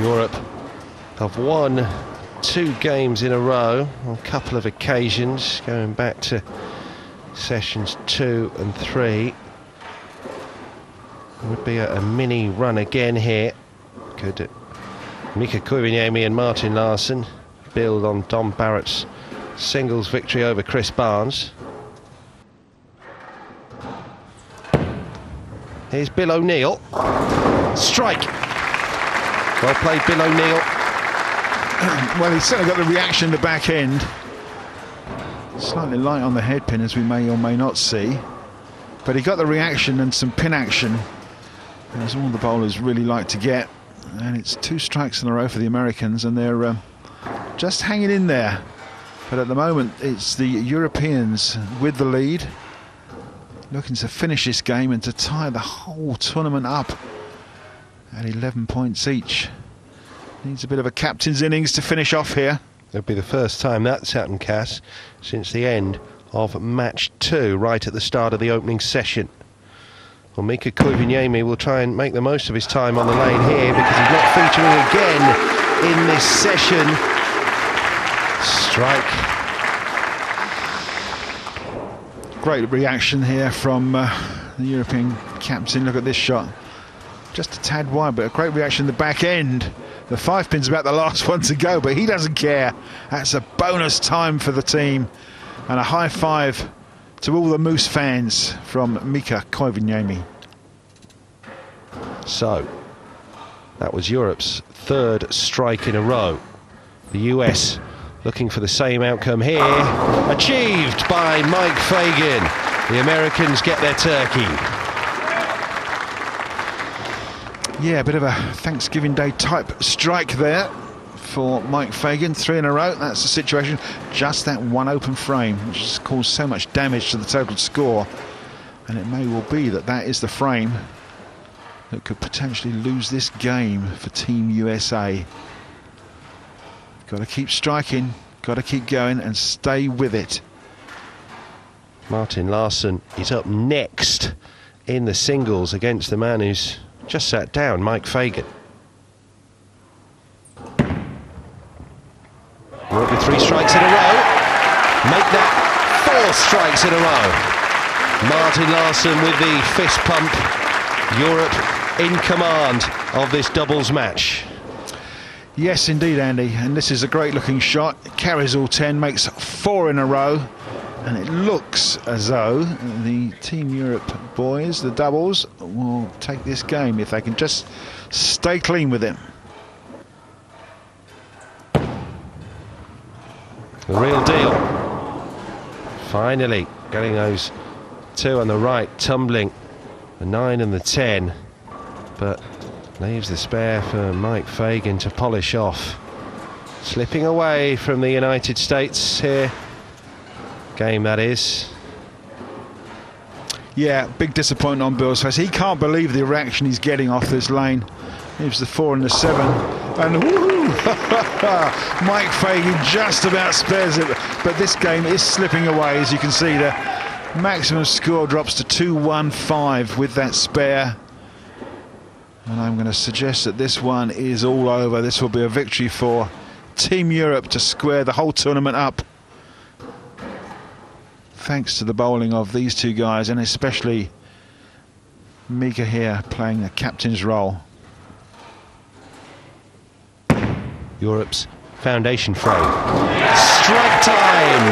Europe have won 2 games in a row on a couple of occasions, going back to sessions 2 and 3. Would be a mini run again here. Could Mika Koivuniemi and Martin Larsen build on Dom Barrett's singles victory over Chris Barnes? Here's Bill O'Neill. Strike. Well played, Bill O'Neill. Well, he's certainly got the reaction in the back end. Slightly light on the headpin, as we may or may not see. But he got the reaction and some pin action, as all the bowlers really like to get. And it's 2 strikes in a row for the Americans, and they're just hanging in there. But at the moment, it's the Europeans with the lead, looking to finish this game and to tie the whole tournament up at 11 points each. Needs a bit of a captain's innings to finish off here. It'll be the first time that's happened, Cass, since the end of match 2, right at the start of the opening session. Well, Mika Koivuniemi will try and make the most of his time on the lane here, because he's not featuring again in this session. Strike. Great reaction here from the European captain. Look at this shot. Just a tad wide, but a great reaction in the back end. The 5-pin's about the last one to go, but he doesn't care. That's a bonus time for the team. And a high five to all the Moose fans from Mika Koivuniemi. So, that was Europe's 3rd strike in a row. The US looking for the same outcome here. Achieved by Mike Fagan. The Americans get their turkey. Yeah, a bit of a Thanksgiving Day type strike there for Mike Fagan. 3 in a row, that's the situation. Just that one open frame, which has caused so much damage to the total score. And it may well be that that is the frame that could potentially lose this game for Team USA. Got to keep striking, got to keep going and stay with it. Martin Larsen is up next in the singles against the man who's just sat down, Mike Fagan. With 3 strikes in a row, make that 4 strikes in a row. Martin Larsen with the fist pump. Europe in command of this doubles match. Yes, indeed, Andy, and this is a great looking shot. It carries all 10, makes 4 in a row, and it looks as though the Team Europe boys, the doubles, will take this game if they can just stay clean with it. The real deal. Finally getting those 2 on the right, tumbling the 9 and the 10, but leaves the spare for Mike Fagan to polish off. Slipping away from the United States here. Game, that is. Yeah, big disappointment on Bill's face. He can't believe the reaction he's getting off this lane. Leaves the 4 and the 7. And woohoo! Mike Fagan just about spares it. But this game is slipping away, as you can see there. Maximum score drops to 215 with that spare. And I'm going to suggest that this one is all over. This will be a victory for Team Europe to square the whole tournament up. Thanks to the bowling of these 2 guys, and especially Mika here playing the captain's role. Europe's foundation frame. Strike time!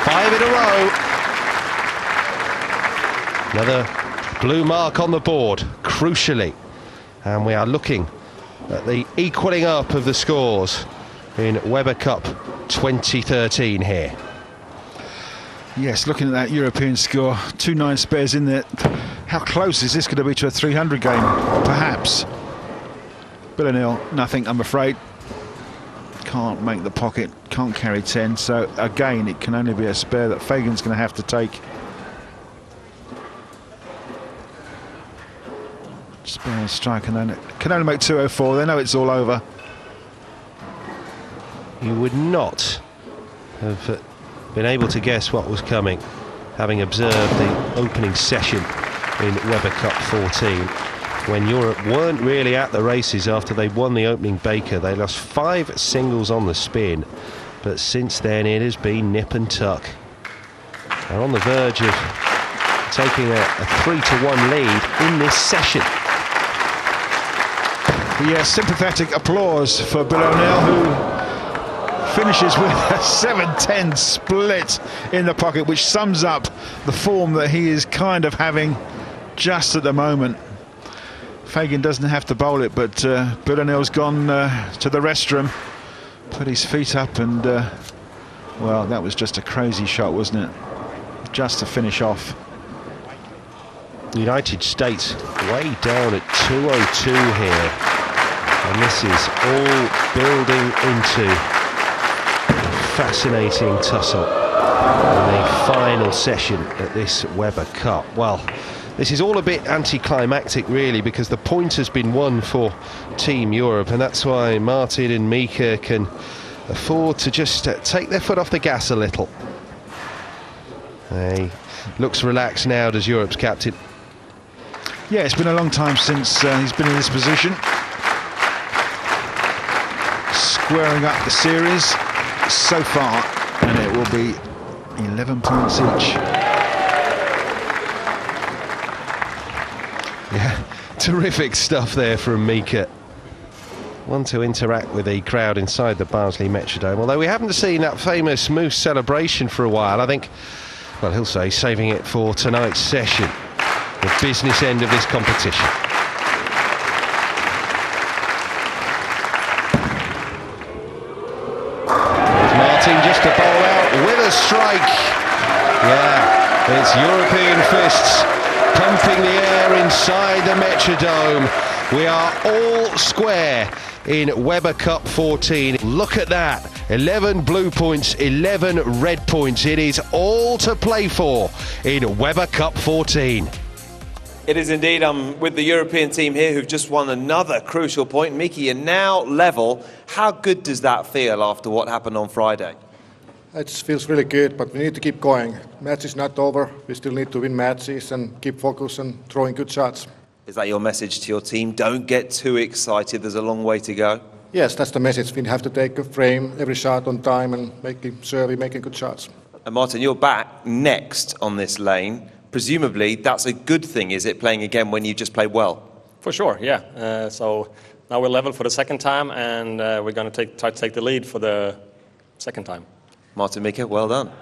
5 in a row. Another blue mark on the board, crucially. And we are looking at the equaling up of the scores in Weber Cup 2013 here. Yes, looking at that European score, 2 9 spares in there. How close is this going to be to a 300 game? Perhaps. Bill O'Neill, nothing, I'm afraid. Can't make the pocket, can't carry 10. So again, it can only be a spare that Fagan's going to have to take. Spare and strike, and then it can only make 204. They know it's all over. You would not have been able to guess what was coming, having observed the opening session in Weber Cup 14. when Europe weren't really at the races after they won the opening Baker. They lost 5 singles on the spin, but since then it has been nip and tuck. They're on the verge of taking a 3-1 lead in this session. Yes, sympathetic applause for Bill O'Neill, who finishes with a 7-10 split in the pocket, which sums up the form that he is kind of having just at the moment. Fagan doesn't have to bowl it, but Bill O'Neill's gone to the restroom, put his feet up, and well, that was just a crazy shot, wasn't it? Just to finish off. The United States way down at 202 here, and this is all building into fascinating tussle in the final session at this Weber Cup. Well, this is all a bit anticlimactic really, because the point has been won for Team Europe, and that's why Martin and Mika can afford to just take their foot off the gas a little. He looks relaxed now, does Europe's captain. Yeah, it's been a long time since he's been in this position. Squaring up the series so far, and it will be 11 points each. Yeah, terrific stuff there from Mika. One to interact with the crowd inside the Barnsley Metrodome, although we haven't seen that famous Moose celebration for a while. I think, well, he'll say saving it for tonight's session, the business end of this competition. Just to bowl out with a strike. Yeah, it's European fists pumping the air inside the Metrodome. We are all square in Weber Cup 14. Look at that, 11 blue points, 11 red points. It is all to play for in Weber Cup 14. It is indeed. I'm with the European team here who've just won another crucial point. Miki, you're now level. How good does that feel after what happened on Friday? It feels really good, but we need to keep going. Match is not over. We still need to win matches and keep focus and throwing good shots. Is that your message to your team? Don't get too excited. There's a long way to go. Yes, that's the message. We have to take a frame, every shot on time, and making good shots. And Martin, you're back next on this lane. Presumably, that's a good thing, is it, playing again when you just played well? For sure, yeah. So now we're level for the second time, and we're going to try to take the lead for the second time. Martin, Mika, well done.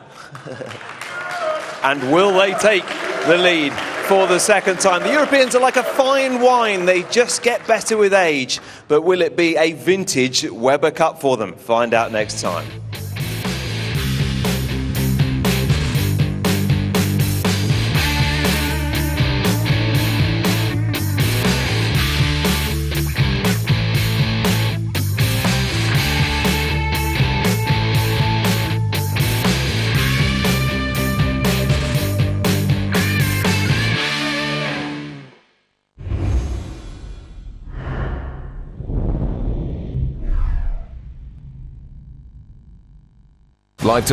And will they take the lead for the second time? The Europeans are like a fine wine. They just get better with age. But will it be a vintage Weber Cup for them? Find out next time. Like to